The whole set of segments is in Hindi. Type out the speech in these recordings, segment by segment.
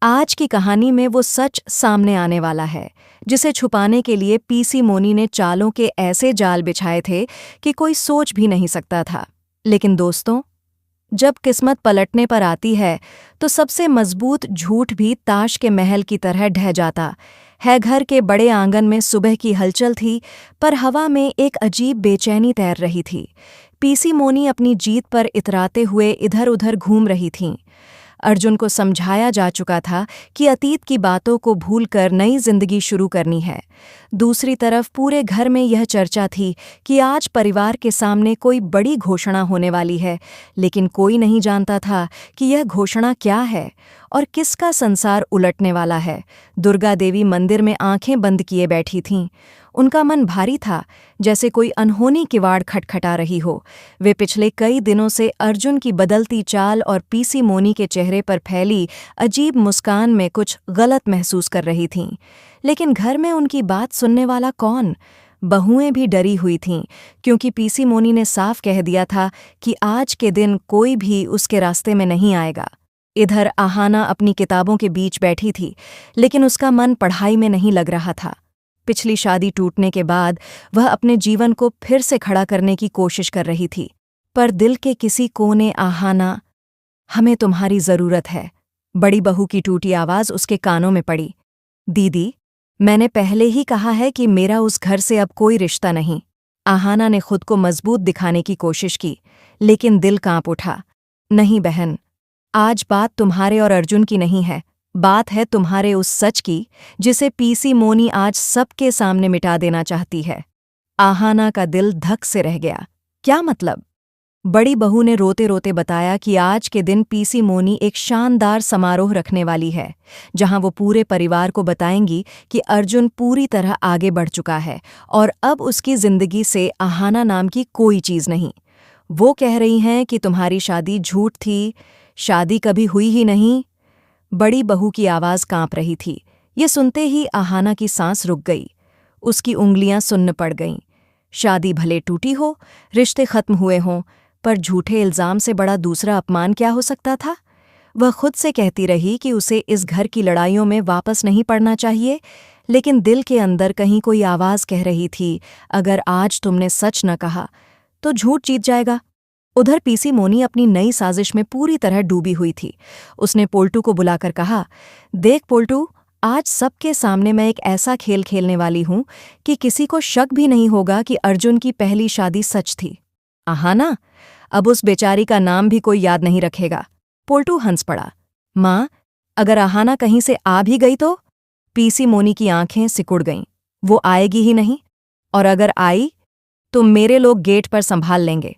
आज की कहानी में वो सच सामने आने वाला है, जिसे छुपाने के लिए पीसी मोनी ने चालों के ऐसे जाल बिछाए थे कि कोई सोच भी नहीं सकता था। लेकिन दोस्तों, जब किस्मत पलटने पर आती है तो सबसे मजबूत झूठ भी ताश के महल की तरह ढह जाता है। घर के बड़े आंगन में सुबह की हलचल थी, पर हवा में एक अजीब बेचैनी तैर रही थी। पीसी मोनी अपनी जीत पर इतराते हुए इधर उधर घूम रही थीं। अर्जुन को समझाया जा चुका था कि अतीत की बातों को भूलकर नई जिंदगी शुरू करनी है। दूसरी तरफ पूरे घर में यह चर्चा थी कि आज परिवार के सामने कोई बड़ी घोषणा होने वाली है, लेकिन कोई नहीं जानता था कि यह घोषणा क्या है और किसका संसार उलटने वाला है। दुर्गा देवी मंदिर में आंखें बंद किए बैठी थीं। उनका मन भारी था, जैसे कोई अनहोनी किवाड़ खटखटा रही हो। वे पिछले कई दिनों से अर्जुन की बदलती चाल और पीसी मोनी के चेहरे पर फैली अजीब मुस्कान में कुछ गलत महसूस कर रही थीं। लेकिन घर में उनकी बात सुनने वाला कौन? बहुएं भी डरी हुई थीं, क्योंकि पीसी मोनी ने साफ कह दिया था कि आज के दिन कोई भी उसके रास्ते में नहीं आएगा। इधर आहाना अपनी किताबों के बीच बैठी थी, लेकिन उसका मन पढ़ाई में नहीं लग रहा था। पिछली शादी टूटने के बाद वह अपने जीवन को फिर से खड़ा करने की कोशिश कर रही थी, पर दिल के किसी कोने आहाना, हमें तुम्हारी जरूरत है। बड़ी बहू की टूटी आवाज उसके कानों में पड़ी। दीदी, मैंने पहले ही कहा है कि मेरा उस घर से अब कोई रिश्ता नहीं। आहाना ने खुद को मजबूत दिखाने की कोशिश की, लेकिन दिल कांप उठा। नहीं बहन, आज बात तुम्हारे और अर्जुन की नहीं है, बात है तुम्हारे उस सच की जिसे पीसी मोनी आज सबके सामने मिटा देना चाहती है। आहाना का दिल धक से रह गया। क्या मतलब? बड़ी बहू ने रोते रोते बताया कि आज के दिन पीसी मोनी एक शानदार समारोह रखने वाली है, जहां वो पूरे परिवार को बताएंगी कि अर्जुन पूरी तरह आगे बढ़ चुका है और अब उसकी जिंदगी से आहाना नाम की कोई चीज नहीं। वो कह रही हैं कि तुम्हारी शादी झूठ थी, शादी कभी हुई ही नहीं। बड़ी बहू की आवाज कांप रही थी। ये सुनते ही आहाना की सांस रुक गई। उसकी उंगलियां सुन्न पड़ गईं। शादी भले टूटी हो, रिश्ते खत्म हुए हों, पर झूठे इल्जाम से बड़ा दूसरा अपमान क्या हो सकता था? वह खुद से कहती रही कि उसे इस घर की लड़ाइयों में वापस नहीं पड़ना चाहिए, लेकिन दिल के अंदर कहीं कोई आवाज कह रही थी, अगर आज तुमने सच न कहा तो झूठ जीत जाएगा। उधर पीसी मोनी अपनी नई साजिश में पूरी तरह डूबी हुई थी। उसने पोल्टू को बुलाकर कहा, देख पोल्टू, आज सबके सामने मैं एक ऐसा खेल खेलने वाली हूं कि किसी को शक भी नहीं होगा कि अर्जुन की पहली शादी सच थी। आहाना, अब उस बेचारी का नाम भी कोई याद नहीं रखेगा। पोल्टू हंस पड़ा। माँ, अगर आहाना कहीं से आ भी गई तो? पीसी मोनी की आंखें सिकुड़ गईं। वो आएगी ही नहीं, और अगर आई तो मेरे लोग गेट पर संभाल लेंगे।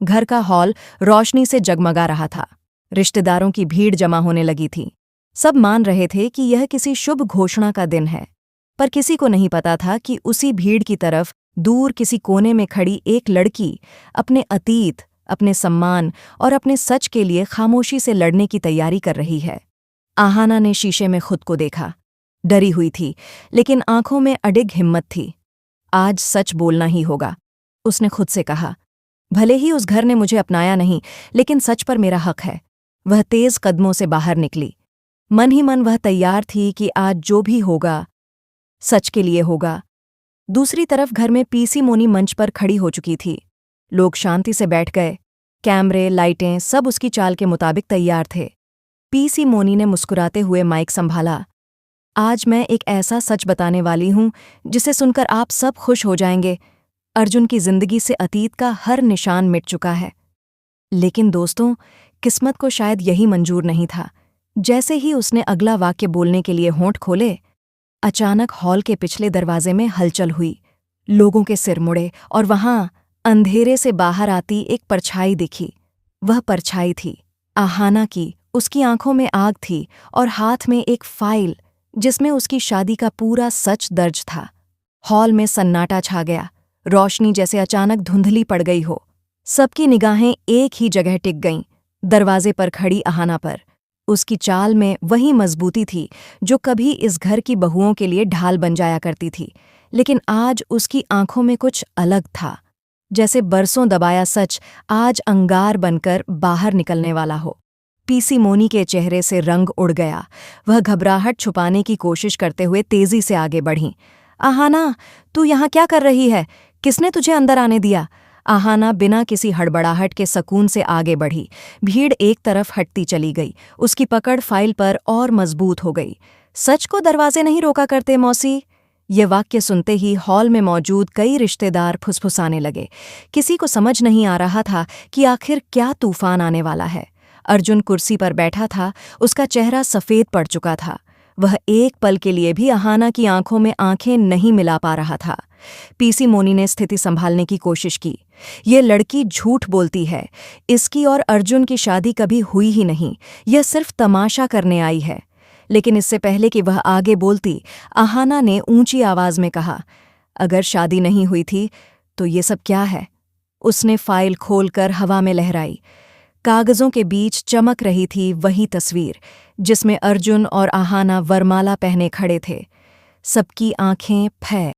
घर का हॉल रोशनी से जगमगा रहा था। रिश्तेदारों की भीड़ जमा होने लगी थी। सब मान रहे थे कि यह किसी शुभ घोषणा का दिन है, पर किसी को नहीं पता था कि उसी भीड़ की तरफ दूर किसी कोने में खड़ी एक लड़की अपने अतीत, अपने सम्मान और अपने सच के लिए खामोशी से लड़ने की तैयारी कर रही है। आहाना ने शीशे में खुद को देखा। डरी हुई थी, लेकिन आंखों में अडिग हिम्मत थी। आज सच बोलना ही होगा, उसने खुद से कहा। भले ही उस घर ने मुझे अपनाया नहीं, लेकिन सच पर मेरा हक है। वह तेज कदमों से बाहर निकली। मन ही मन वह तैयार थी कि आज जो भी होगा, सच के लिए होगा। दूसरी तरफ घर में पीसी मोनी मंच पर खड़ी हो चुकी थी। लोग शांति से बैठ गए। कैमरे, लाइटें सब उसकी चाल के मुताबिक तैयार थे। पीसी मोनी ने मुस्कुराते हुए माइक संभाला। आज मैं एक ऐसा सच बताने वाली हूं जिसे सुनकर आप सब खुश हो जाएंगे। अर्जुन की जिंदगी से अतीत का हर निशान मिट चुका है। लेकिन दोस्तों, किस्मत को शायद यही मंजूर नहीं था। जैसे ही उसने अगला वाक्य बोलने के लिए होंठ खोले, अचानक हॉल के पिछले दरवाजे में हलचल हुई। लोगों के सिर मुड़े और वहां अंधेरे से बाहर आती एक परछाई दिखी। वह परछाई थी आहाना की। उसकी आंखों में आग थी और हाथ में एक फाइल जिसमें उसकी शादी का पूरा सच दर्ज था। हॉल में सन्नाटा छा गया। रोशनी जैसे अचानक धुंधली पड़ गई हो। सबकी निगाहें एक ही जगह टिक गईं, दरवाजे पर खड़ी आहाना पर। उसकी चाल में वही मजबूती थी जो कभी इस घर की बहुओं के लिए ढाल बन जाया करती थी, लेकिन आज उसकी आंखों में कुछ अलग था, जैसे बरसों दबाया सच आज अंगार बनकर बाहर निकलने वाला हो। पीसी मोनी के चेहरे से रंग उड़ गया। वह घबराहट छुपाने की कोशिश करते हुए तेजी से आगे बढ़ी। आहाना, तू यहाँ क्या कर रही है? किसने तुझे अंदर आने दिया? आहाना बिना किसी हड़बड़ाहट के सकून से आगे बढ़ी। भीड़ एक तरफ हटती चली गई। उसकी पकड़ फाइल पर और मजबूत हो गई। सच को दरवाजे नहीं रोका करते मौसी। ये वाक्य सुनते ही हॉल में मौजूद कई रिश्तेदार फुसफुसाने लगे। किसी को समझ नहीं आ रहा था कि आखिर क्या तूफान आने वाला है। अर्जुन कुर्सी पर बैठा था। उसका चेहरा सफ़ेद पड़ चुका था। वह एक पल के लिए भी आहाना की आंखों में आंखें नहीं मिला पा रहा था। पीसी मोनी ने स्थिति संभालने की कोशिश की। ये लड़की झूठ बोलती है। इसकी और अर्जुन की शादी कभी हुई ही नहीं। यह सिर्फ तमाशा करने आई है। लेकिन इससे पहले कि वह आगे बोलती, आहाना ने ऊंची आवाज में कहा, अगर शादी नहीं हुई थी तो ये सब क्या है? उसने फाइल खोलकर हवा में लहराई। कागजों के बीच चमक रही थी वही तस्वीर जिसमें अर्जुन और आहाना वरमाला पहने खड़े थे। सबकी आंखें फै